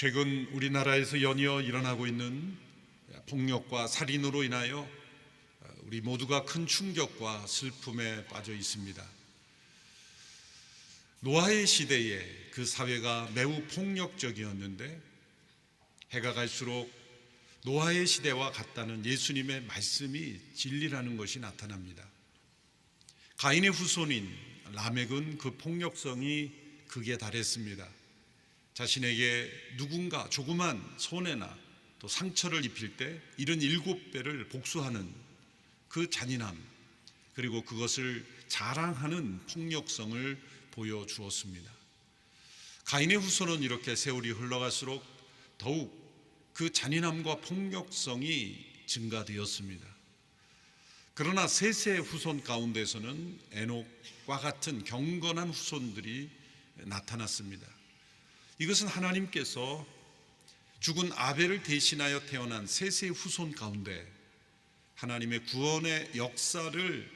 최근 우리나라에서 연이어 일어나고 있는 폭력과 살인으로 인하여 우리 모두가 큰 충격과 슬픔에 빠져 있습니다. 노아의 시대에 그 사회가 매우 폭력적이었는데 해가 갈수록 노아의 시대와 같다는 예수님의 말씀이 진리라는 것이 나타납니다. 가인의 후손인 라멕은 그 폭력성이 극에 달했습니다. 자신에게 누군가 조그만 손해나 또 상처를 입힐 때 77배를 복수하는 그 잔인함, 그리고 그것을 자랑하는 폭력성을 보여주었습니다. 가인의 후손은 이렇게 세월이 흘러갈수록 더욱 그 잔인함과 폭력성이 증가되었습니다. 그러나 셋의 후손 가운데서는 에녹과 같은 경건한 후손들이 나타났습니다. 이것은 하나님께서 죽은 아벨을 대신하여 태어난 셋의 후손 가운데 하나님의 구원의 역사를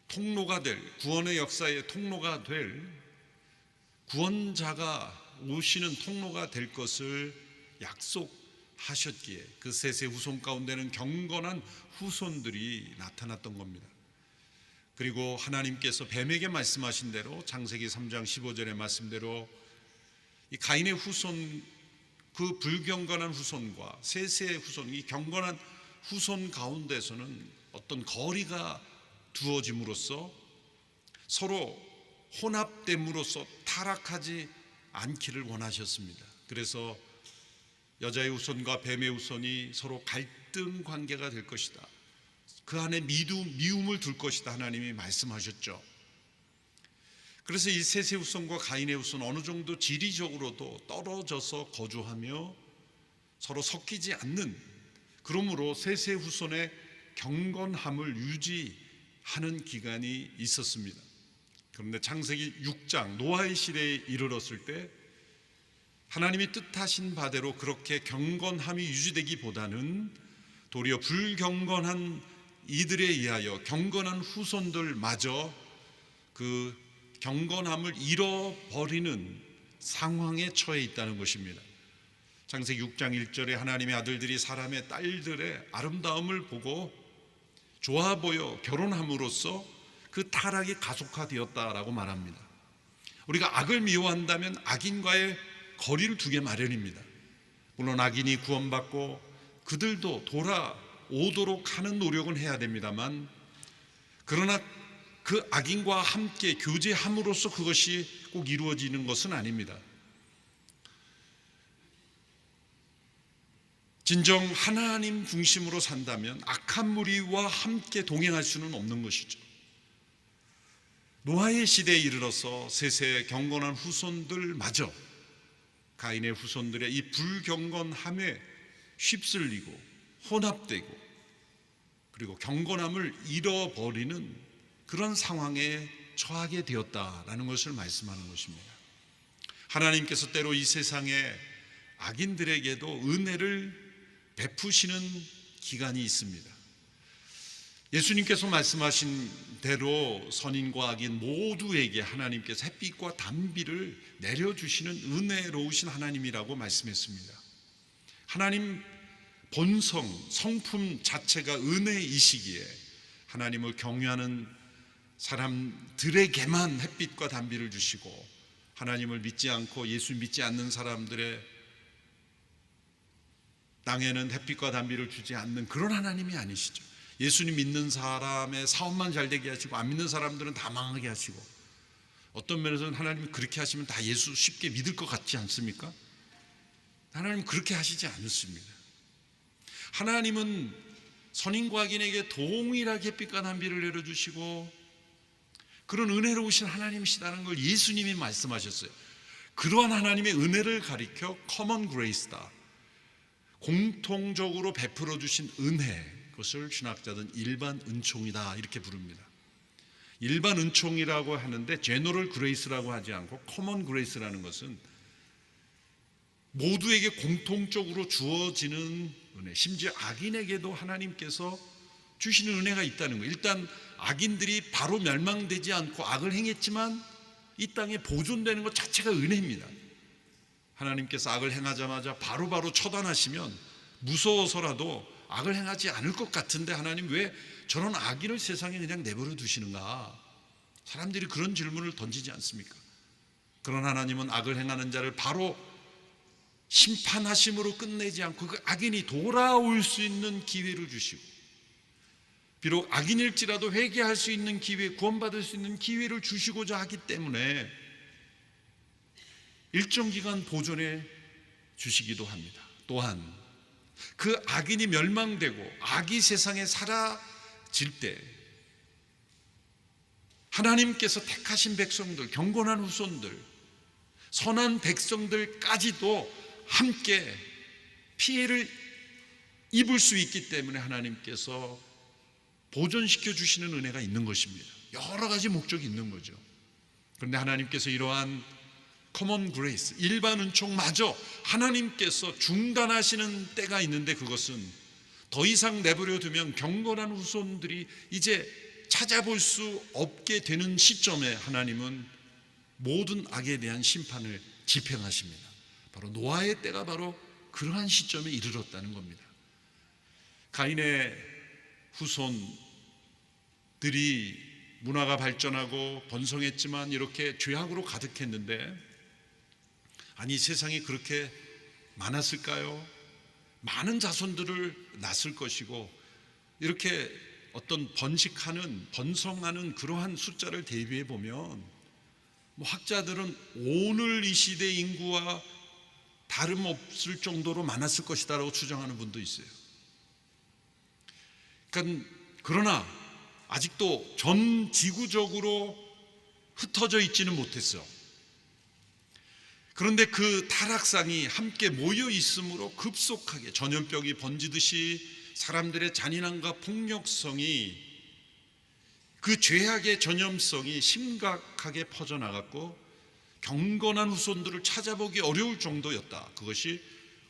구원의 역사의 통로가 될 구원자가 오시는 통로가 될 것을 약속하셨기에 그 셋의 후손 가운데는 경건한 후손들이 나타났던 겁니다. 그리고 하나님께서 뱀에게 말씀하신 대로 창세기 3장 15절의 말씀대로 이 가인의 후손, 그 불경건한 후손과 셋의 후손, 이 경건한 후손 가운데서는 어떤 거리가 두어짐으로써 서로 혼합됨으로써 타락하지 않기를 원하셨습니다. 그래서 여자의 후손과 뱀의 후손이 서로 갈등 관계가 될 것이다, 그 안에 미움을 둘 것이다 하나님이 말씀하셨죠. 그래서 이 셋의 후손과 가인의 후손 어느 정도 지리적으로도 떨어져서 거주하며 서로 섞이지 않는, 그러므로 셋의 후손의 경건함을 유지하는 기간이 있었습니다. 그런데 창세기 6장 노아의 시대에 이르렀을 때 하나님이 뜻하신 바대로 그렇게 경건함이 유지되기보다는 도리어 불경건한 이들에 의하여 경건한 후손들마저 그 경건함을 잃어버리는 상황에 처해 있다는 것입니다. 창세기 6장 1절에 하나님의 아들들이 사람의 딸들의 아름다움을 보고 좋아 보여 결혼함으로써 그 타락이 가속화되었다라고 말합니다. 우리가 악을 미워한다면 악인과의 거리를 두게 마련입니다. 물론 악인이 구원받고 그들도 돌아오도록 하는 노력은 해야 됩니다만, 그러나 그 악인과 함께 교제함으로써 그것이 꼭 이루어지는 것은 아닙니다. 진정 하나님 중심으로 산다면 악한 무리와 함께 동행할 수는 없는 것이죠. 노아의 시대에 이르러서 셋의 경건한 후손들마저 가인의 후손들의 이 불경건함에 휩쓸리고 혼합되고 그리고 경건함을 잃어버리는 그런 상황에 처하게 되었다라는 것을 말씀하는 것입니다. 하나님께서 때로 이 세상에 악인들에게도 은혜를 베푸시는 기간이 있습니다. 예수님께서 말씀하신 대로 선인과 악인 모두에게 하나님께서 햇빛과 단비를 내려주시는 은혜로우신 하나님이라고 말씀했습니다. 하나님 본성, 성품 자체가 은혜이시기에 하나님을 경외하는 사람들에게만 햇빛과 단비를 주시고 하나님을 믿지 않고 예수 믿지 않는 사람들의 땅에는 햇빛과 단비를 주지 않는 그런 하나님이 아니시죠. 예수님 믿는 사람의 사업만 잘 되게 하시고 안 믿는 사람들은 다 망하게 하시고, 어떤 면에서는 하나님이 그렇게 하시면 다 예수 쉽게 믿을 것 같지 않습니까? 하나님은 그렇게 하시지 않습니다. 하나님은 선인과 악인에게 동일하게 햇빛과 단비를 내려주시고 그런 은혜로우신 하나님이시다는 걸 예수님이 말씀하셨어요. 그러한 하나님의 은혜를 가리켜 커먼 그레이스다, 공통적으로 베풀어 주신 은혜, 그것을 신학자들은 일반 은총이다 이렇게 부릅니다. 일반 은총이라고 하는데 제너럴 그레이스라고 하지 않고 커먼 그레이스라는 것은 모두에게 공통적으로 주어지는 은혜, 심지어 악인에게도 하나님께서 주시는 은혜가 있다는 거예요. 일단 악인들이 바로 멸망되지 않고 악을 행했지만 이 땅에 보존되는 것 자체가 은혜입니다. 하나님께서 악을 행하자마자 바로바로 처단하시면 무서워서라도 악을 행하지 않을 것 같은데 하나님 왜 저런 악인을 세상에 그냥 내버려 두시는가? 사람들이 그런 질문을 던지지 않습니까? 그런 하나님은 악을 행하는 자를 바로 심판하심으로 끝내지 않고 그 악인이 돌아올 수 있는 기회를 주시고, 비록 악인일지라도 회개할 수 있는 기회, 구원받을 수 있는 기회를 주시고자 하기 때문에 일정 기간 보존해 주시기도 합니다. 또한 그 악인이 멸망되고 악이 세상에 사라질 때 하나님께서 택하신 백성들, 경건한 후손들, 선한 백성들까지도 함께 피해를 입을 수 있기 때문에 하나님께서 보존시켜 주시는 은혜가 있는 것입니다. 여러 가지 목적이 있는 거죠. 그런데 하나님께서 이러한 커먼 그레이스, 일반 은총마저 하나님께서 중단하시는 때가 있는데, 그것은 더 이상 내버려 두면 경건한 후손들이 이제 찾아볼 수 없게 되는 시점에 하나님은 모든 악에 대한 심판을 집행하십니다. 바로 노아의 때가 바로 그러한 시점에 이르렀다는 겁니다. 가인의 후손들이 문화가 발전하고 번성했지만 이렇게 죄악으로 가득했는데, 아니 세상이 그렇게 많았을까요? 많은 자손들을 낳았을 것이고, 이렇게 어떤 번성하는 그러한 숫자를 대비해 보면 학자들은 오늘 이 시대 인구와 다름없을 정도로 많았을 것이다라고 추정하는 분도 있어요. 그러나 아직도 전 지구적으로 흩어져 있지는 못했어요. 그런데 그 타락상이 함께 모여 있으므로 급속하게 전염병이 번지듯이 사람들의 잔인함과 폭력성이, 그 죄악의 전염성이 심각하게 퍼져나갔고 경건한 후손들을 찾아보기 어려울 정도였다. 그것이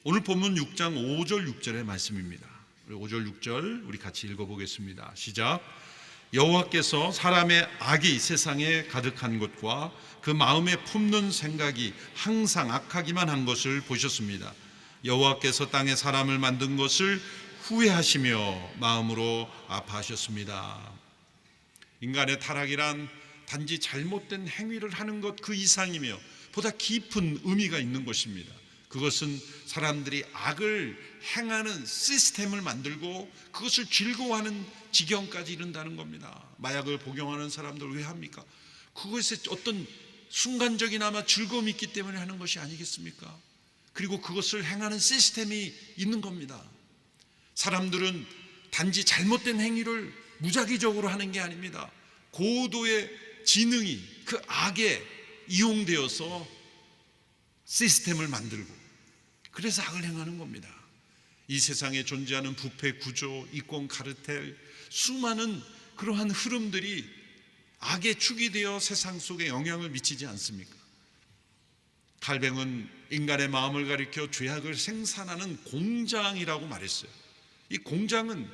오늘 본문 6장 5절 6절의 말씀입니다. 5절 6절 우리 같이 읽어보겠습니다. 시작. 여호와께서 사람의 악이 세상에 가득한 것과 그 마음에 품는 생각이 항상 악하기만 한 것을 보셨습니다. 여호와께서 땅에 사람을 만든 것을 후회하시며 마음으로 아파하셨습니다. 인간의 타락이란 단지 잘못된 행위를 하는 것 그 이상이며 보다 깊은 의미가 있는 것입니다. 그것은 사람들이 악을 행하는 시스템을 만들고 그것을 즐거워하는 지경까지 이른다는 겁니다. 마약을 복용하는 사람들 왜 합니까? 그것에 어떤 순간적이나마 즐거움이 있기 때문에 하는 것이 아니겠습니까? 그리고 그것을 행하는 시스템이 있는 겁니다. 사람들은 단지 잘못된 행위를 무작위적으로 하는 게 아닙니다. 고도의 지능이 그 악에 이용되어서 시스템을 만들고 그래서 악을 행하는 겁니다. 이 세상에 존재하는 부패 구조, 이권 카르텔, 수많은 그러한 흐름들이 악의 축이 되어 세상 속에 영향을 미치지 않습니까? 칼뱅은 인간의 마음을 가리켜 죄악을 생산하는 공장이라고 말했어요. 이 공장은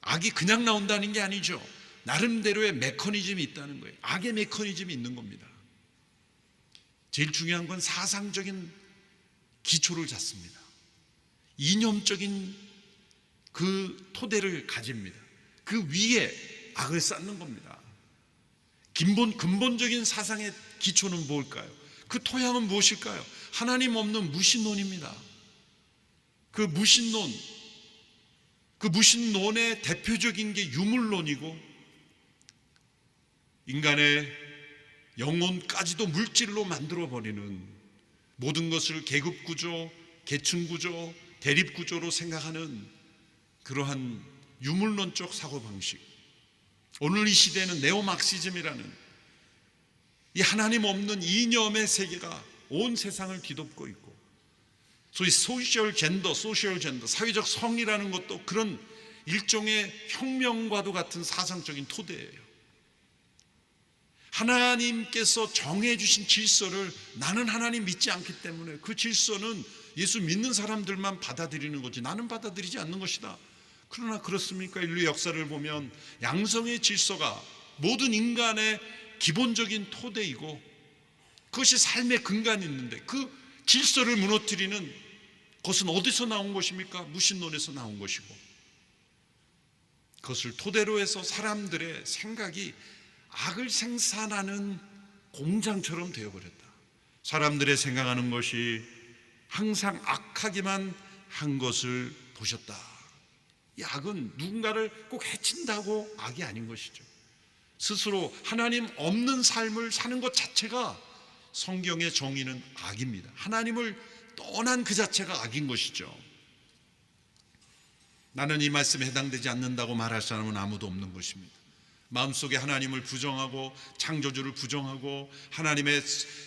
악이 그냥 나온다는 게 아니죠. 나름대로의 메커니즘이 있다는 거예요. 악의 메커니즘이 있는 겁니다. 제일 중요한 건 사상적인 기초를 잡습니다. 이념적인 그 토대를 가집니다. 그 위에 악을 쌓는 겁니다. 근본적인 사상의 기초는 뭘까요? 그 토양은 무엇일까요? 하나님 없는 무신론입니다. 그 무신론의 대표적인 게 유물론이고, 인간의 영혼까지도 물질로 만들어버리는, 모든 것을 계급구조, 계층구조, 대립구조로 생각하는 그러한 유물론적 사고방식. 오늘 이 시대는 네오막시즘이라는 이 하나님 없는 이념의 세계가 온 세상을 뒤덮고 있고, 소위 소셜 젠더, 사회적 성이라는 것도 그런 일종의 혁명과도 같은 사상적인 토대예요. 하나님께서 정해주신 질서를 나는 하나님 믿지 않기 때문에 그 질서는 예수 믿는 사람들만 받아들이는 거지 나는 받아들이지 않는 것이다. 그러나 그렇습니까? 인류 역사를 보면 양성의 질서가 모든 인간의 기본적인 토대이고 그것이 삶의 근간이 있는데, 그 질서를 무너뜨리는 것은 어디서 나온 것입니까? 무신론에서 나온 것이고, 그것을 토대로 해서 사람들의 생각이 악을 생산하는 공장처럼 되어버렸다. 사람들의 생각하는 것이 항상 악하기만 한 것을 보셨다. 이 악은 누군가를 꼭 해친다고 악이 아닌 것이죠. 스스로 하나님 없는 삶을 사는 것 자체가 성경의 정의는 악입니다. 하나님을 떠난 그 자체가 악인 것이죠. 나는 이 말씀에 해당되지 않는다고 말할 사람은 아무도 없는 것입니다. 마음속에 하나님을 부정하고 창조주를 부정하고 하나님의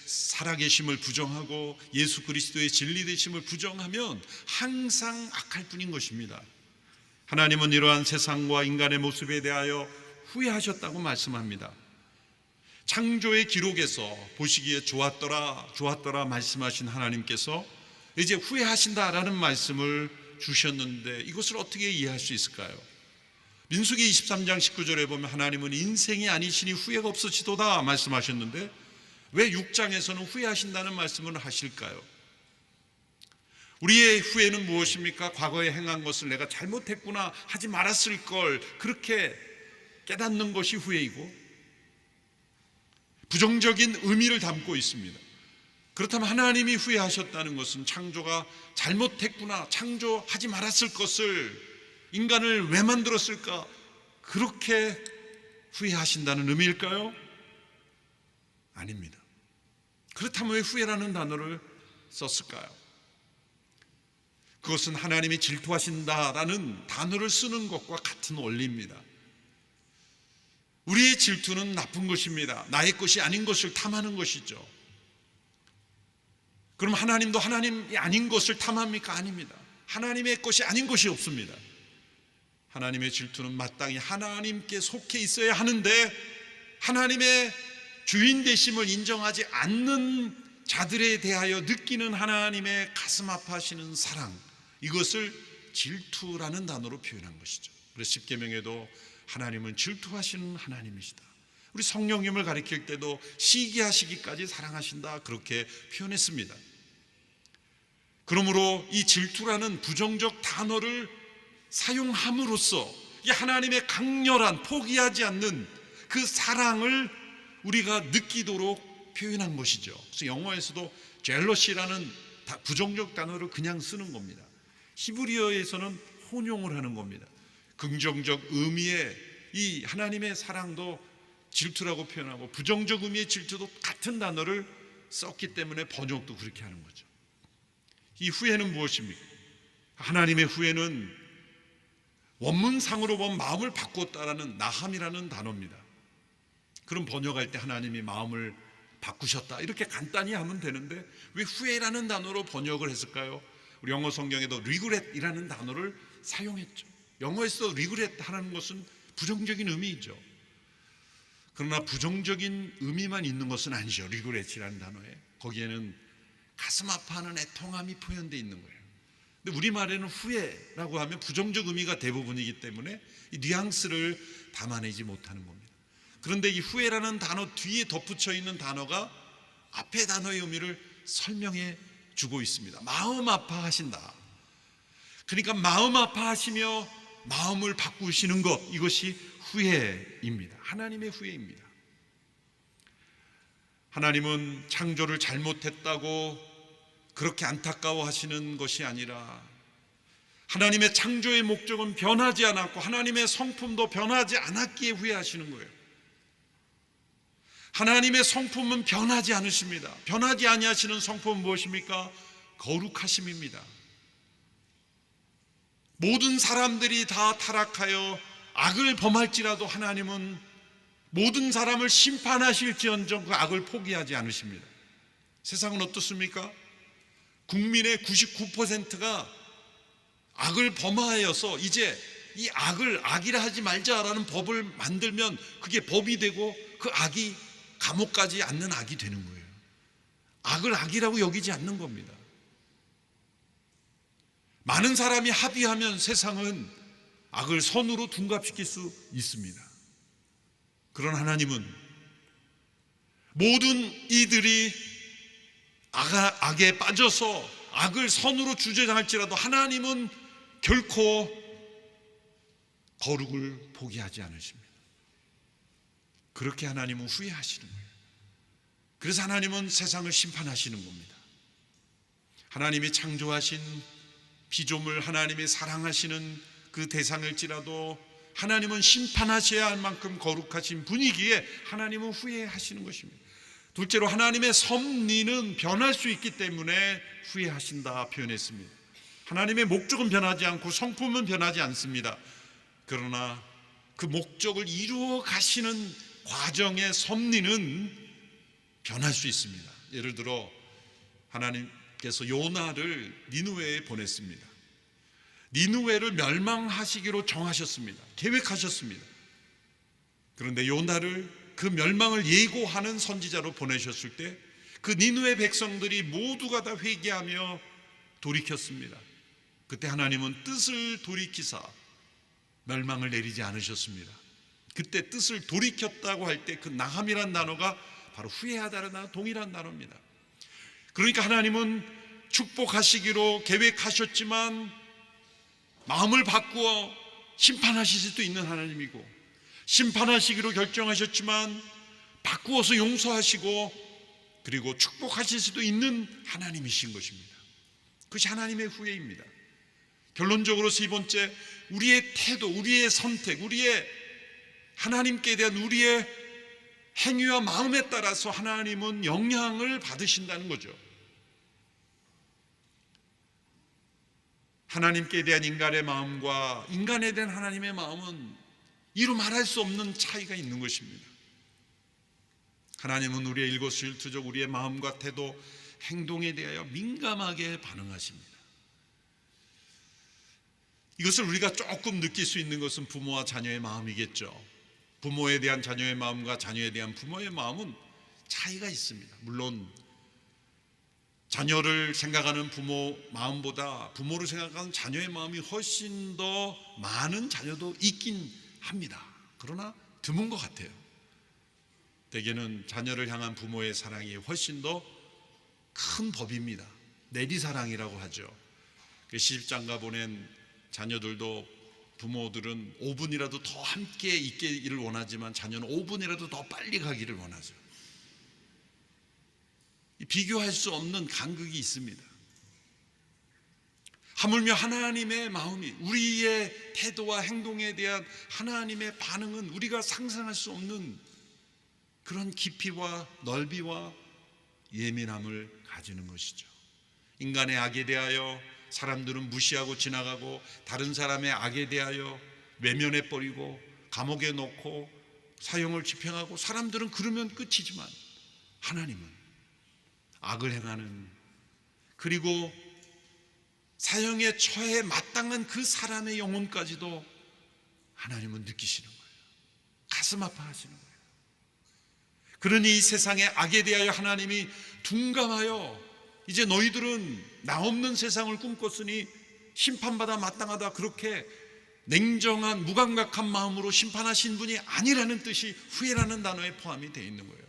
살아계심을 부정하고 예수 그리스도의 진리되심을 부정하면 항상 악할 뿐인 것입니다. 하나님은 이러한 세상과 인간의 모습에 대하여 후회하셨다고 말씀합니다. 창조의 기록에서 보시기에 좋았더라 말씀하신 하나님께서 이제 후회하신다라는 말씀을 주셨는데, 이것을 어떻게 이해할 수 있을까요? 민수기 23장 19절에 보면 하나님은 인생이 아니시니 후회가 없으시도다 말씀하셨는데, 왜 6장에서는 후회하신다는 말씀을 하실까요? 우리의 후회는 무엇입니까? 과거에 행한 것을 내가 잘못했구나, 하지 말았을 걸, 그렇게 깨닫는 것이 후회이고 부정적인 의미를 담고 있습니다. 그렇다면 하나님이 후회하셨다는 것은 창조가 잘못했구나, 창조하지 말았을 것을, 인간을 왜 만들었을까, 그렇게 후회하신다는 의미일까요? 아닙니다. 그렇다면 왜 후회라는 단어를 썼을까요? 그것은 하나님이 질투하신다라는 단어를 쓰는 것과 같은 원리입니다. 우리의 질투는 나쁜 것입니다. 나의 것이 아닌 것을 탐하는 것이죠. 그럼 하나님도 하나님이 아닌 것을 탐합니까? 아닙니다. 하나님의 것이 아닌 것이 없습니다. 하나님의 질투는 마땅히 하나님께 속해 있어야 하는데, 하나님의 주인 되심을 인정하지 않는 자들에 대하여 느끼는 하나님의 가슴 아파하시는 사랑, 이것을 질투라는 단어로 표현한 것이죠. 그래서 십계명에도 하나님은 질투하시는 하나님이시다. 우리 성령님을 가리킬 때도 시기하시기까지 사랑하신다, 그렇게 표현했습니다. 그러므로 이 질투라는 부정적 단어를 사용함으로써 이 하나님의 강렬한, 포기하지 않는 그 사랑을 우리가 느끼도록 표현한 것이죠. 그래서 영어에서도 jealousy라는 부정적 단어를 그냥 쓰는 겁니다. 히브리어에서는 혼용을 하는 겁니다. 긍정적 의미의 이 하나님의 사랑도 질투라고 표현하고 부정적 의미의 질투도 같은 단어를 썼기 때문에 번역도 그렇게 하는 거죠. 이 후회는 무엇입니까? 하나님의 후회는 원문상으로 보면 마음을 바꾸었다라는 나함이라는 단어입니다. 그럼 번역할 때 하나님이 마음을 바꾸셨다, 이렇게 간단히 하면 되는데 왜 후회라는 단어로 번역을 했을까요? 우리 영어 성경에도 regret이라는 단어를 사용했죠. 영어에서 regret 하는 것은 부정적인 의미이죠. 그러나 부정적인 의미만 있는 것은 아니죠. regret이라는 단어에 거기에는 가슴 아파하는 애통함이 표현되어 있는 거예요. 근데 우리말에는 후회라고 하면 부정적 의미가 대부분이기 때문에 이 뉘앙스를 담아내지 못하는 겁니다. 그런데 이 후회라는 단어 뒤에 덧붙여 있는 단어가 앞의 단어의 의미를 설명해 주고 있습니다. 마음 아파하신다. 그러니까 마음 아파하시며 마음을 바꾸시는 것, 이것이 후회입니다. 하나님의 후회입니다. 하나님은 창조를 잘못했다고 그렇게 안타까워하시는 것이 아니라 하나님의 창조의 목적은 변하지 않았고 하나님의 성품도 변하지 않았기에 후회하시는 거예요. 하나님의 성품은 변하지 않으십니다. 변하지 아니하시는 성품은 무엇입니까? 거룩하심입니다. 모든 사람들이 다 타락하여 악을 범할지라도 하나님은 모든 사람을 심판하실지언정 그 악을 포기하지 않으십니다. 세상은 어떻습니까? 국민의 99%가 악을 범하여서 이제 이 악을 악이라 하지 말자라는 법을 만들면 그게 법이 되고 그 악이 감옥 가지 않는 악이 되는 거예요. 악을 악이라고 여기지 않는 겁니다. 많은 사람이 합의하면 세상은 악을 선으로 둔갑시킬 수 있습니다. 그런 하나님은 모든 이들이 악에 빠져서 악을 선으로 주저할지라도 하나님은 결코 거룩을 포기하지 않으십니다. 그렇게 하나님은 후회하시는 거예요. 그래서 하나님은 세상을 심판하시는 겁니다. 하나님이 창조하신 피조물, 하나님이 사랑하시는 그 대상일지라도 하나님은 심판하셔야 할 만큼 거룩하신 분이기에 하나님은 후회하시는 것입니다. 둘째로 하나님의 섭리는 변할 수 있기 때문에 후회하신다 표현했습니다. 하나님의 목적은 변하지 않고 성품은 변하지 않습니다. 그러나 그 목적을 이루어 가시는 과정의 섭리는 변할 수 있습니다. 예를 들어 하나님께서 요나를 니느웨에 보냈습니다. 니느웨를 멸망하시기로 정하셨습니다. 계획하셨습니다. 그런데 요나를 그 멸망을 예고하는 선지자로 보내셨을 때 그 니느웨 백성들이 모두가 다 회개하며 돌이켰습니다. 그때 하나님은 뜻을 돌이키사 멸망을 내리지 않으셨습니다. 그때 뜻을 돌이켰다고 할 때 그 나함이란 단어가 바로 후회하다라는 동일한 단어입니다. 그러니까 하나님은 축복하시기로 계획하셨지만 마음을 바꾸어 심판하실 수도 있는 하나님이고, 심판하시기로 결정하셨지만 바꾸어서 용서하시고 그리고 축복하실 수도 있는 하나님이신 것입니다. 그것이 하나님의 후회입니다. 결론적으로 세 번째, 우리의 태도, 우리의 선택, 우리의 하나님께 대한 우리의 행위와 마음에 따라서 하나님은 영향을 받으신다는 거죠. 하나님께 대한 인간의 마음과 인간에 대한 하나님의 마음은 이루 말할 수 없는 차이가 있는 것입니다. 하나님은 우리의 일거수일투족, 우리의 마음과 태도, 행동에 대하여 민감하게 반응하십니다. 이것을 우리가 조금 느낄 수 있는 것은 부모와 자녀의 마음이겠죠. 부모에 대한 자녀의 마음과 자녀에 대한 부모의 마음은 차이가 있습니다. 물론 자녀를 생각하는 부모 마음보다 부모를 생각하는 자녀의 마음이 훨씬 더 많은 자녀도 있긴 합니다. 그러나 드문 것 같아요. 대개는 자녀를 향한 부모의 사랑이 훨씬 더 큰 법입니다. 내리사랑이라고 하죠. 시집장가 보낸 자녀들도 부모들은 5분이라도 더 함께 있기를 원하지만 자녀는 5분이라도 더 빨리 가기를 원하죠. 비교할 수 없는 간극이 있습니다. 하물며 하나님의 마음이, 우리의 태도와 행동에 대한 하나님의 반응은 우리가 상상할 수 없는 그런 깊이와 넓이와 예민함을 가지는 것이죠. 인간의 악에 대하여 사람들은 무시하고 지나가고, 다른 사람의 악에 대하여 외면해버리고 감옥에 넣고 사형을 집행하고, 사람들은 그러면 끝이지만 하나님은 악을 행하는, 그리고 사형에 처해 마땅한 그 사람의 영혼까지도 하나님은 느끼시는 거예요. 가슴 아파하시는 거예요. 그러니 이 세상의 악에 대하여 하나님이 둔감하여 이제 너희들은 나 없는 세상을 꿈꿨으니 심판받아 마땅하다, 그렇게 냉정한 무감각한 마음으로 심판하신 분이 아니라는 뜻이 후회라는 단어에 포함이 되어 있는 거예요.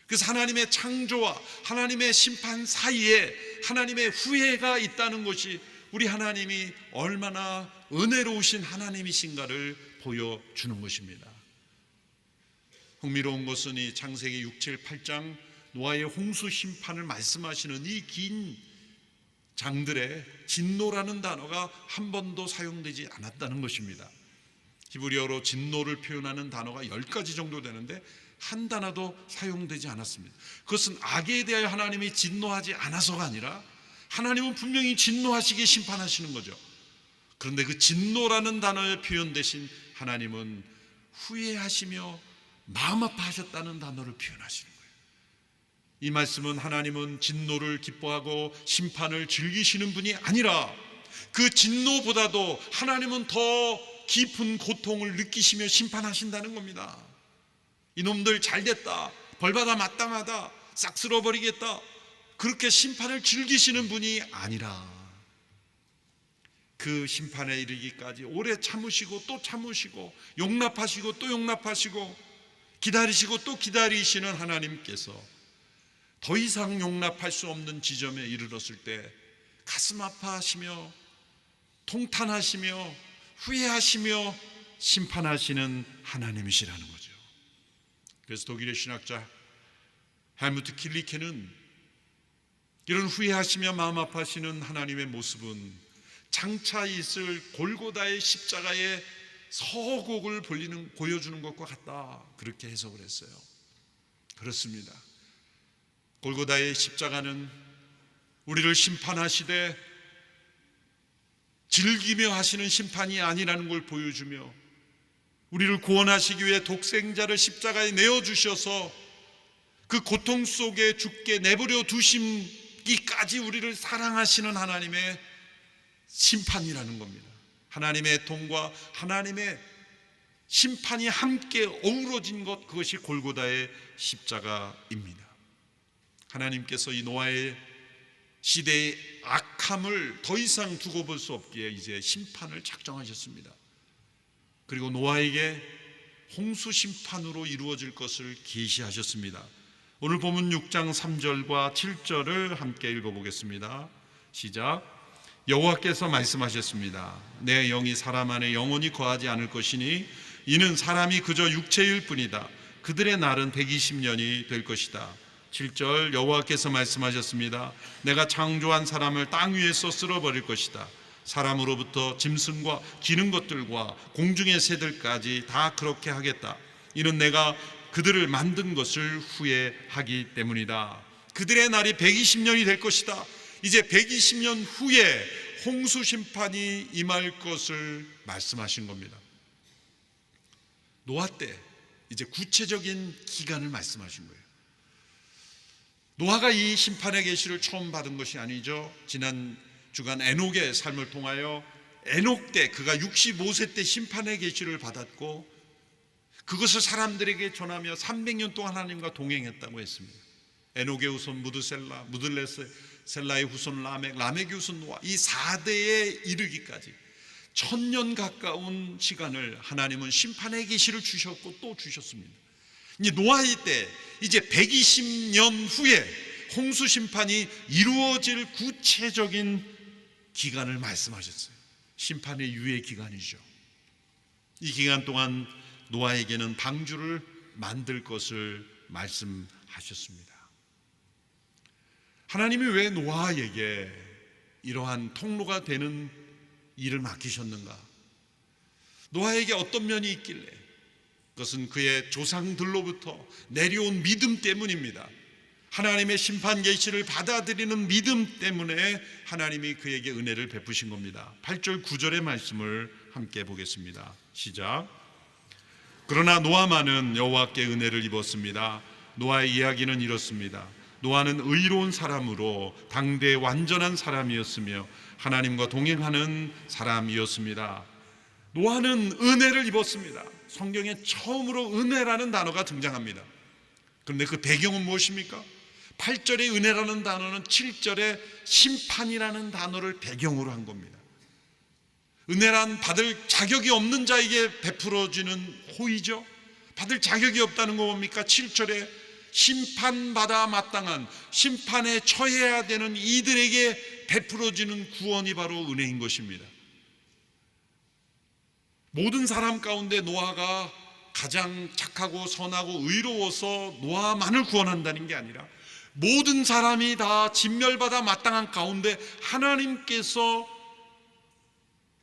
그래서 하나님의 창조와 하나님의 심판 사이에 하나님의 후회가 있다는 것이 우리 하나님이 얼마나 은혜로우신 하나님이신가를 보여주는 것입니다. 흥미로운 것은 이 창세기 6, 7, 8장 노아의 홍수 심판을 말씀하시는 이 긴 장들의 진노라는 단어가 한 번도 사용되지 않았다는 것입니다. 히브리어로 진노를 표현하는 단어가 10가지 정도 되는데 한 단어도 사용되지 않았습니다. 그것은 악에 대하여 하나님이 진노하지 않아서가 아니라 하나님은 분명히 진노하시기에 심판하시는 거죠. 그런데 그 진노라는 단어에 표현되신 하나님은 후회하시며 마음 아파하셨다는 단어를 표현하시는 거예요. 이 말씀은 하나님은 진노를 기뻐하고 심판을 즐기시는 분이 아니라 그 진노보다도 하나님은 더 깊은 고통을 느끼시며 심판하신다는 겁니다. 이놈들 잘됐다, 벌받아 마땅하다, 싹 쓸어버리겠다, 그렇게 심판을 즐기시는 분이 아니라 그 심판에 이르기까지 오래 참으시고 또 참으시고 용납하시고 또 용납하시고 기다리시고 또 기다리시는 하나님께서 더 이상 용납할 수 없는 지점에 이르렀을 때 가슴 아파하시며 통탄하시며 후회하시며 심판하시는 하나님이시라는 거죠. 그래서 독일의 신학자 헬무트 킬리케는 이런 후회하시며 마음 아파하시는 하나님의 모습은 장차 있을 골고다의 십자가의 서곡을 보여주는 것과 같다, 그렇게 해석을 했어요. 그렇습니다. 골고다의 십자가는 우리를 심판하시되 즐기며 하시는 심판이 아니라는 걸 보여주며, 우리를 구원하시기 위해 독생자를 십자가에 내어주셔서 그 고통 속에 죽게 내버려 두심기까지 우리를 사랑하시는 하나님의 심판이라는 겁니다. 하나님의 통과 하나님의 심판이 함께 어우러진 것, 그것이 골고다의 십자가입니다. 하나님께서 이 노아의 시대의 악함을 더 이상 두고 볼 수 없기에 이제 심판을 작정하셨습니다. 그리고 노아에게 홍수 심판으로 이루어질 것을 계시하셨습니다. 오늘 본문 6장 3절과 7절을 함께 읽어보겠습니다. 시작. 여호와께서 말씀하셨습니다. 내 영이 사람 안에 영원히 거하지 않을 것이니 이는 사람이 그저 육체일 뿐이다. 그들의 날은 120년이 될 것이다. 7절. 여호와께서 말씀하셨습니다. 내가 창조한 사람을 땅 위에서 쓸어버릴 것이다. 사람으로부터 짐승과 기는 것들과 공중의 새들까지 다 그렇게 하겠다. 이는 내가 그들을 만든 것을 후회하기 때문이다. 그들의 날이 120년이 될 것이다. 이제 120년 후에 홍수 심판이 임할 것을 말씀하신 겁니다. 노아 때 이제 구체적인 기간을 말씀하신 거예요. 노아가 이 심판의 계시를 처음 받은 것이 아니죠. 지난 주간 에녹의 삶을 통하여 에녹 때 그가 65세 때 심판의 계시를 받았고, 그것을 사람들에게 전하며 300년 동안 하나님과 동행했다고 했습니다. 에녹의 후손 무드셀라, 무들레셀라의 후손 라멕, 라멕의 후손 노아, 이 4대에 이르기까지 1000년 가까운 시간을 하나님은 심판의 계시를 주셨고 또 주셨습니다. 이제 노아의 때 이제 120년 후에 홍수 심판이 이루어질 구체적인 기간을 말씀하셨어요. 심판의 유예 기간이죠. 이 기간 동안 노아에게는 방주를 만들 것을 말씀하셨습니다. 하나님이 왜 노아에게 이러한 통로가 되는 일을 맡기셨는가? 노아에게 어떤 면이 있길래? 그것은 그의 조상들로부터 내려온 믿음 때문입니다. 하나님의 심판 계시를 받아들이는 믿음 때문에 하나님이 그에게 은혜를 베푸신 겁니다. 8절 9절의 말씀을 함께 보겠습니다. 시작. 그러나 노아만은 여호와께 은혜를 입었습니다. 노아의 이야기는 이렇습니다. 노아는 의로운 사람으로 당대의 완전한 사람이었으며 하나님과 동행하는 사람이었습니다. 노아는 은혜를 입었습니다. 성경에 처음으로 은혜라는 단어가 등장합니다. 그런데 그 배경은 무엇입니까? 8절의 은혜라는 단어는 7절의 심판이라는 단어를 배경으로 한 겁니다. 은혜란 받을 자격이 없는 자에게 베풀어지는 호의죠. 받을 자격이 없다는 거 뭡니까? 7절에 심판받아 마땅한, 심판에 처해야 되는 이들에게 베풀어지는 구원이 바로 은혜인 것입니다. 모든 사람 가운데 노아가 가장 착하고 선하고 의로워서 노아만을 구원한다는 게 아니라 모든 사람이 다 진멸받아 마땅한 가운데 하나님께서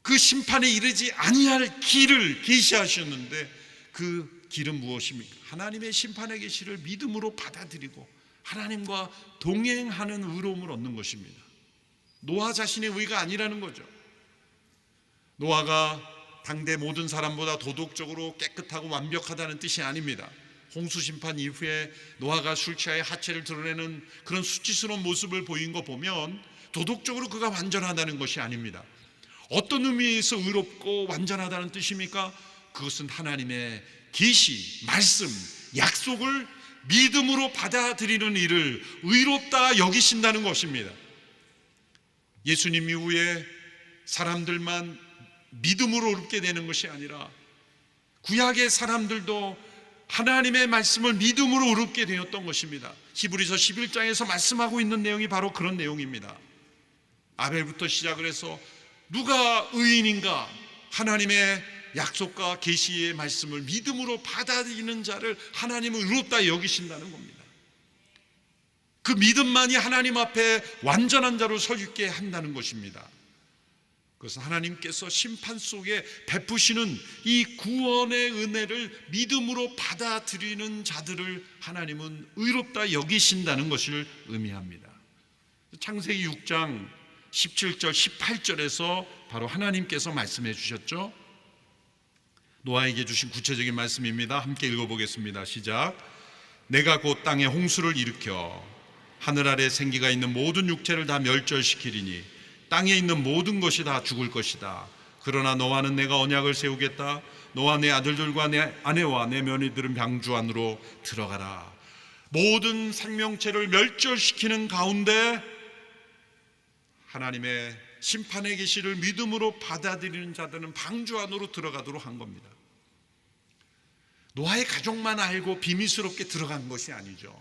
그 심판에 이르지 아니할 길을 계시하셨는데, 그 길은 무엇입니까? 하나님의 심판의 계시를 믿음으로 받아들이고 하나님과 동행하는 의로움을 얻는 것입니다. 노아 자신의 의가 아니라는 거죠. 노아가 당대 모든 사람보다 도덕적으로 깨끗하고 완벽하다는 뜻이 아닙니다. 홍수 심판 이후에 노아가 술 취하여 하체를 드러내는 그런 수치스러운 모습을 보인 거 보면 도덕적으로 그가 완전하다는 것이 아닙니다. 어떤 의미에서 의롭고 완전하다는 뜻입니까? 그것은 하나님의 계시, 말씀, 약속을 믿음으로 받아들이는 일을 의롭다 여기신다는 것입니다. 예수님 이후에 사람들만 믿음으로 의롭게 되는 것이 아니라 구약의 사람들도 하나님의 말씀을 믿음으로 의롭게 되었던 것입니다. 히브리서 11장에서 말씀하고 있는 내용이 바로 그런 내용입니다. 아벨부터 시작을 해서 누가 의인인가, 하나님의 약속과 계시의 말씀을 믿음으로 받아들이는 자를 하나님은 의롭다 여기신다는 겁니다. 그 믿음만이 하나님 앞에 완전한 자로 서 있게 한다는 것입니다. 그래서 하나님께서 심판 속에 베푸시는 이 구원의 은혜를 믿음으로 받아들이는 자들을 하나님은 의롭다 여기신다는 것을 의미합니다. 창세기 6장 17절 18절에서 바로 하나님께서 말씀해 주셨죠. 노아에게 주신 구체적인 말씀입니다. 함께 읽어보겠습니다. 시작. 내가 곧 땅에 홍수를 일으켜 하늘 아래 생기가 있는 모든 육체를 다 멸절시키리니 땅에 있는 모든 것이 다 죽을 것이다. 그러나 너와는 내가 언약을 세우겠다. 너와 내 아들들과 내 아내와 내 며느리들은 방주 안으로 들어가라. 모든 생명체를 멸절시키는 가운데 하나님의 심판의 계시를 믿음으로 받아들이는 자들은 방주 안으로 들어가도록 한 겁니다. 노아의 가족만 알고 비밀스럽게 들어간 것이 아니죠.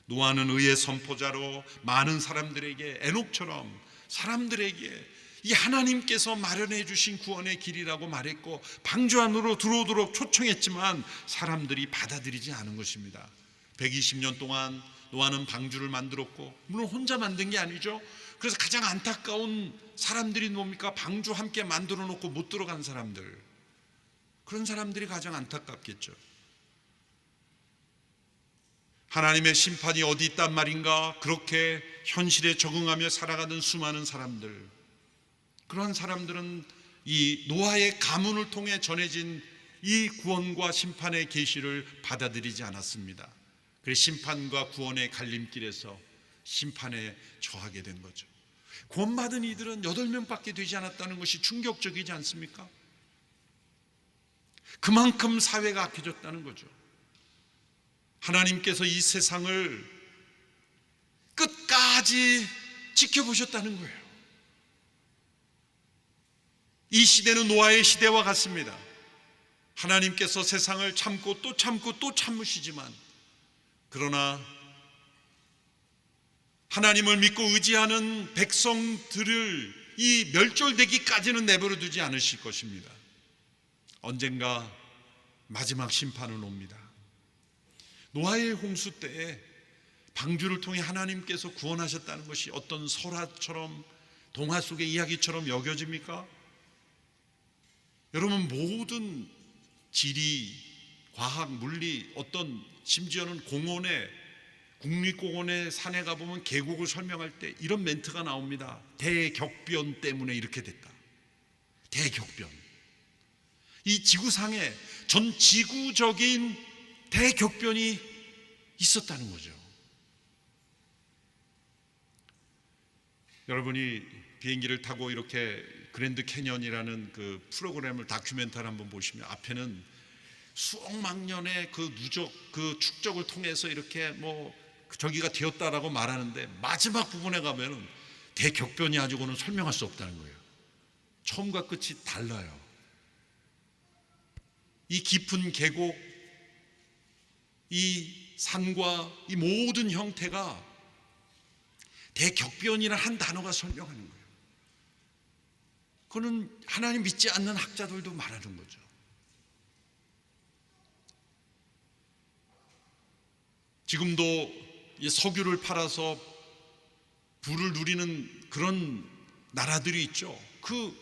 노아는 의의 선포자로 많은 사람들에게, 에녹처럼 사람들에게 이 하나님께서 마련해 주신 구원의 길이라고 말했고 방주 안으로 들어오도록 초청했지만 사람들이 받아들이지 않은 것입니다. 120년 동안 노아는 방주를 만들었고, 물론 혼자 만든 게 아니죠. 그래서 가장 안타까운 사람들이 뭡니까? 방주 함께 만들어 놓고 못 들어간 사람들, 그런 사람들이 가장 안타깝겠죠. 하나님의 심판이 어디 있단 말인가, 그렇게 현실에 적응하며 살아가는 수많은 사람들, 그러한 사람들은 이 노아의 가문을 통해 전해진 이 구원과 심판의 계시를 받아들이지 않았습니다. 그래서 심판과 구원의 갈림길에서 심판에 처하게 된 거죠. 구원받은 이들은 8명밖에 되지 않았다는 것이 충격적이지 않습니까? 그만큼 사회가 악해졌다는 거죠. 하나님께서 이 세상을 끝까지 지켜보셨다는 거예요. 이 시대는 노아의 시대와 같습니다. 하나님께서 세상을 참고 또 참고 또 참으시지만, 그러나 하나님을 믿고 의지하는 백성들을 이 멸절되기까지는 내버려 두지 않으실 것입니다. 언젠가 마지막 심판은 옵니다. 노아의 홍수 때에 방주를 통해 하나님께서 구원하셨다는 것이 어떤 설화처럼, 동화 속의 이야기처럼 여겨집니까? 여러분, 모든 지리, 과학, 물리, 어떤 심지어는 공원에, 국립공원에 산에 가보면 계곡을 설명할 때 이런 멘트가 나옵니다. 대격변 때문에 이렇게 됐다. 대격변. 이 지구상에 전 지구적인 대격변이 있었다는 거죠. 여러분이 비행기를 타고 이렇게 그랜드 캐년이라는 그 프로그램을, 다큐멘터리 한번 보시면 앞에는 수억만 년의 그 누적, 그 축적을 통해서 이렇게 뭐 저기가 되었다라고 말하는데, 마지막 부분에 가면은 대격변이 가지고는 설명할 수 없다는 거예요. 처음과 끝이 달라요. 이 깊은 계곡, 이 산과 이 모든 형태가 대격변이라는 한 단어가 설명하는 거예요. 그거는 하나님 믿지 않는 학자들도 말하는 거죠. 지금도 이 석유를 팔아서 부를 누리는 그런 나라들이 있죠. 그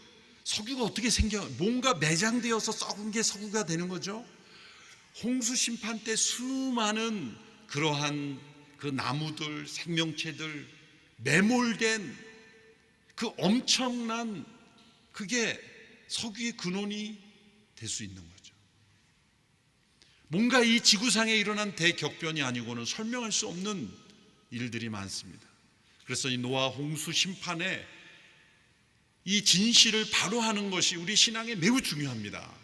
석유가 어떻게 생겨? 뭔가 매장되어서 썩은 게 석유가 되는 거죠. 홍수 심판 때 수많은 그러한 그 나무들, 생명체들, 매몰된 그 엄청난, 그게 석유의 근원이 될 수 있는 거죠. 뭔가 이 지구상에 일어난 대격변이 아니고는 설명할 수 없는 일들이 많습니다. 그래서 이 노아 홍수 심판에 이 진실을 바로 하는 것이 우리 신앙에 매우 중요합니다.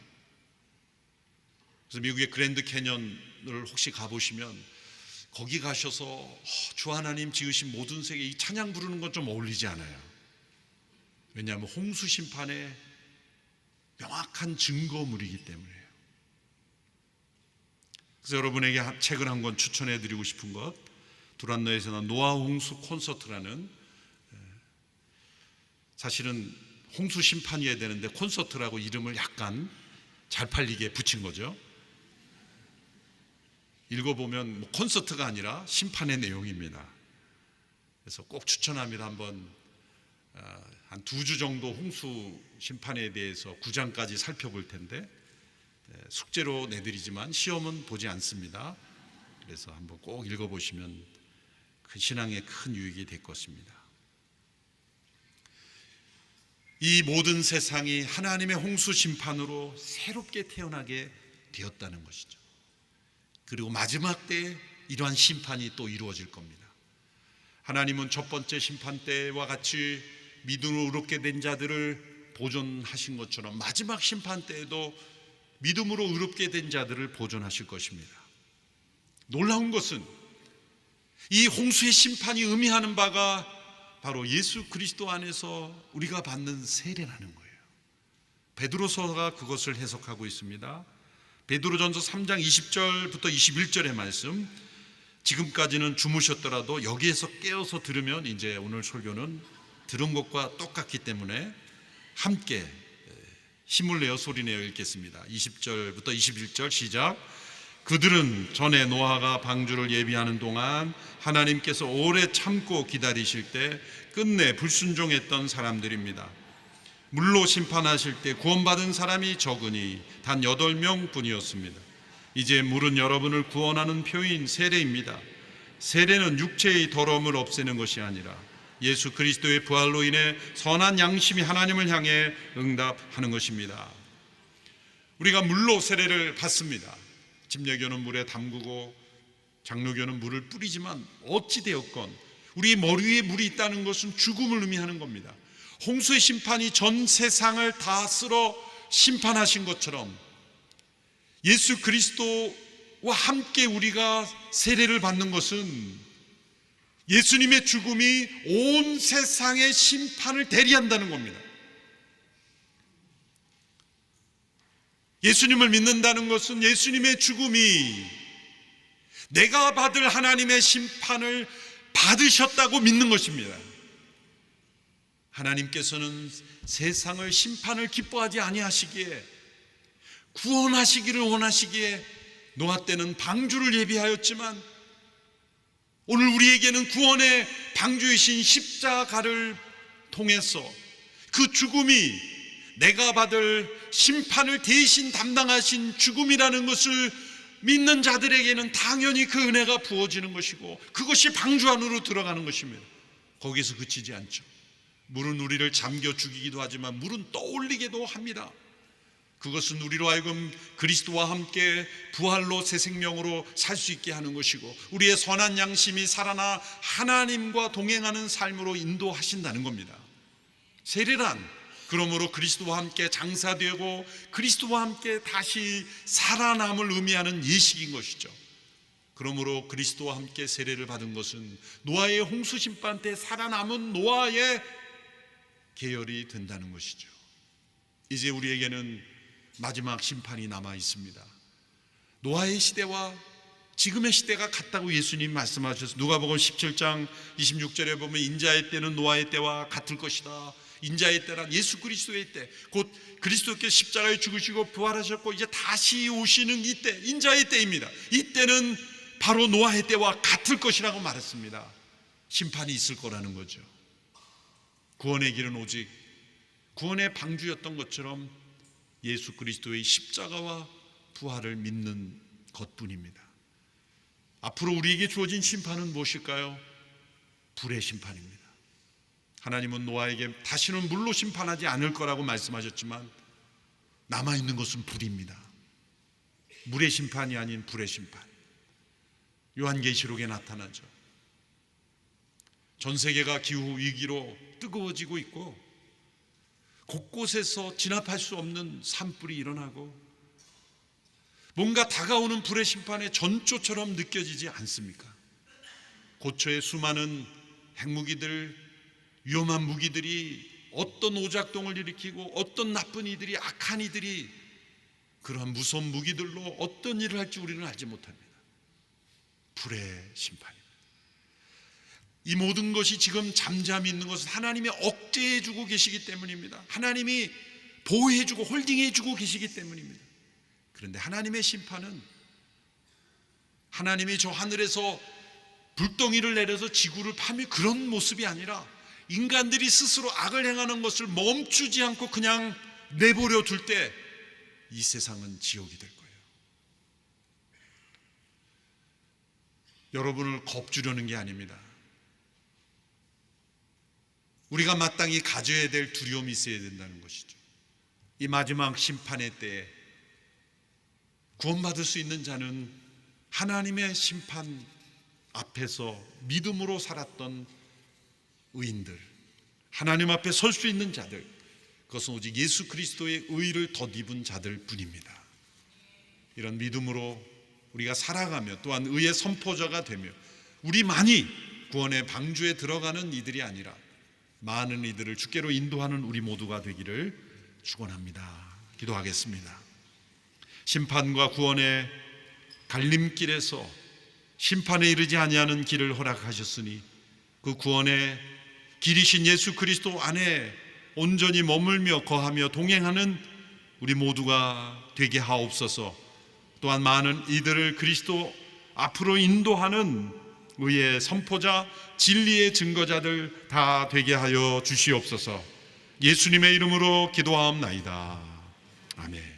그래서 미국의 그랜드 캐년을 혹시 가보시면 거기 가셔서 주 하나님 지으신 모든 세계, 이 찬양 부르는 건 좀 어울리지 않아요. 왜냐하면 홍수 심판의 명확한 증거물이기 때문에요. 그래서 여러분에게 책을 한 권 추천해 드리고 싶은 것, 두란노에서 난 노아 홍수 콘서트라는, 사실은 홍수 심판이어야 되는데 콘서트라고 이름을 약간 잘 팔리게 붙인 거죠. 읽어보면 뭐 콘서트가 아니라 심판의 내용입니다. 그래서 꼭 추천합니다. 한번 한 2주 정도 홍수 심판에 대해서 9장까지 살펴볼 텐데, 숙제로 내드리지만 시험은 보지 않습니다. 그래서 한번 꼭 읽어보시면 그 신앙에 큰 유익이 될 것입니다. 이 모든 세상이 하나님의 홍수 심판으로 새롭게 태어나게 되었다는 것이죠. 그리고 마지막 때에 이러한 심판이 또 이루어질 겁니다. 하나님은 첫 번째 심판 때와 같이 믿음으로 의롭게 된 자들을 보존하신 것처럼 마지막 심판 때에도 믿음으로 의롭게 된 자들을 보존하실 것입니다. 놀라운 것은 이 홍수의 심판이 의미하는 바가 바로 예수 그리스도 안에서 우리가 받는 세례라는 거예요. 베드로서가 그것을 해석하고 있습니다. 베드로전서 3장 20절부터 21절의 말씀, 지금까지는 주무셨더라도 여기에서 깨어서 들으면 이제 오늘 설교는 들은 것과 똑같기 때문에 함께 힘을 내어 소리내어 읽겠습니다. 20절부터 21절 시작. 그들은 전에 노아가 방주를 예비하는 동안 하나님께서 오래 참고 기다리실 때 끝내 불순종했던 사람들입니다. 물로 심판하실 때 구원받은 사람이 적으니 단 8명 뿐이었습니다. 이제 물은 여러분을 구원하는 표인 세례입니다. 세례는 육체의 더러움을 없애는 것이 아니라 예수 그리스도의 부활로 인해 선한 양심이 하나님을 향해 응답하는 것입니다. 우리가 물로 세례를 받습니다. 침례교는 물에 담그고 장로교는 물을 뿌리지만 어찌되었건 우리 머리 위에 물이 있다는 것은 죽음을 의미하는 겁니다. 홍수의 심판이 전 세상을 다 쓸어 심판하신 것처럼 예수 그리스도와 함께 우리가 세례를 받는 것은 예수님의 죽음이 온 세상의 심판을 대리한다는 겁니다. 예수님을 믿는다는 것은 예수님의 죽음이 내가 받을 하나님의 심판을 받으셨다고 믿는 것입니다. 하나님께서는 세상을 심판을 기뻐하지 아니하시기에 구원하시기를 원하시기에 노아 때는 방주를 예비하였지만 오늘 우리에게는 구원의 방주이신 십자가를 통해서 그 죽음이 내가 받을 심판을 대신 담당하신 죽음이라는 것을 믿는 자들에게는 당연히 그 은혜가 부어지는 것이고 그것이 방주 안으로 들어가는 것입니다. 거기서 그치지 않죠. 물은 우리를 잠겨 죽이기도 하지만 물은 떠올리기도 합니다. 그것은 우리로 하여금 그리스도와 함께 부활로 새 생명으로 살 수 있게 하는 것이고 우리의 선한 양심이 살아나 하나님과 동행하는 삶으로 인도하신다는 겁니다. 세례란 그러므로 그리스도와 함께 장사되고 그리스도와 함께 다시 살아남을 의미하는 예식인 것이죠. 그러므로 그리스도와 함께 세례를 받은 것은 노아의 홍수 심판 때 살아남은 노아의 계열이 된다는 것이죠. 이제 우리에게는 마지막 심판이 남아 있습니다. 노아의 시대와 지금의 시대가 같다고 예수님 말씀하셔서 누가복음 17장 26절에 보면 인자의 때는 노아의 때와 같을 것이다. 인자의 때란 예수 그리스도의 때, 곧 그리스도께서 십자가에 죽으시고 부활하셨고 이제 다시 오시는 이때, 인자의 때입니다. 이때는 바로 노아의 때와 같을 것이라고 말했습니다. 심판이 있을 거라는 거죠. 구원의 길은 오직 구원의 방주였던 것처럼 예수 그리스도의 십자가와 부활을 믿는 것뿐입니다. 앞으로 우리에게 주어진 심판은 무엇일까요? 불의 심판입니다. 하나님은 노아에게 다시는 물로 심판하지 않을 거라고 말씀하셨지만 남아있는 것은 불입니다. 물의 심판이 아닌 불의 심판. 요한계시록에 나타나죠. 전 세계가 기후 위기로 뜨거워지고 있고 곳곳에서 진압할 수 없는 산불이 일어나고 뭔가 다가오는 불의 심판의 전조처럼 느껴지지 않습니까? 고초의 수많은 핵무기들, 위험한 무기들이 어떤 오작동을 일으키고 어떤 나쁜 이들이, 악한 이들이 그러한 무서운 무기들로 어떤 일을 할지 우리는 알지 못합니다. 불의 심판입니다. 이 모든 것이 지금 잠잠히 있는 것은 하나님이 억제해주고 계시기 때문입니다. 하나님이 보호해주고 홀딩해주고 계시기 때문입니다. 그런데 하나님의 심판은 하나님이 저 하늘에서 불덩이를 내려서 지구를 파멸 그런 모습이 아니라 인간들이 스스로 악을 행하는 것을 멈추지 않고 그냥 내버려 둘 때 이 세상은 지옥이 될 거예요. 여러분을 겁주려는 게 아닙니다. 우리가 마땅히 가져야 될 두려움이 있어야 된다는 것이죠. 이 마지막 심판의 때에 구원받을 수 있는 자는 하나님의 심판 앞에서 믿음으로 살았던 의인들, 하나님 앞에 설 수 있는 자들, 그것은 오직 예수 그리스도의 의를 덧입은 자들 뿐입니다. 이런 믿음으로 우리가 살아가며 또한 의의 선포자가 되며 우리만이 구원의 방주에 들어가는 이들이 아니라 많은 이들을 주께로 인도하는 우리 모두가 되기를 축원합니다. 기도하겠습니다. 심판과 구원의 갈림길에서 심판에 이르지 아니하는 길을 허락하셨으니 그 구원의 길이신 예수 그리스도 안에 온전히 머물며 거하며 동행하는 우리 모두가 되게 하옵소서. 또한 많은 이들을 그리스도 앞으로 인도하는 의의 선포자, 진리의 증거자들 다 되게 하여 주시옵소서. 예수님의 이름으로 기도하옵나이다. 아멘.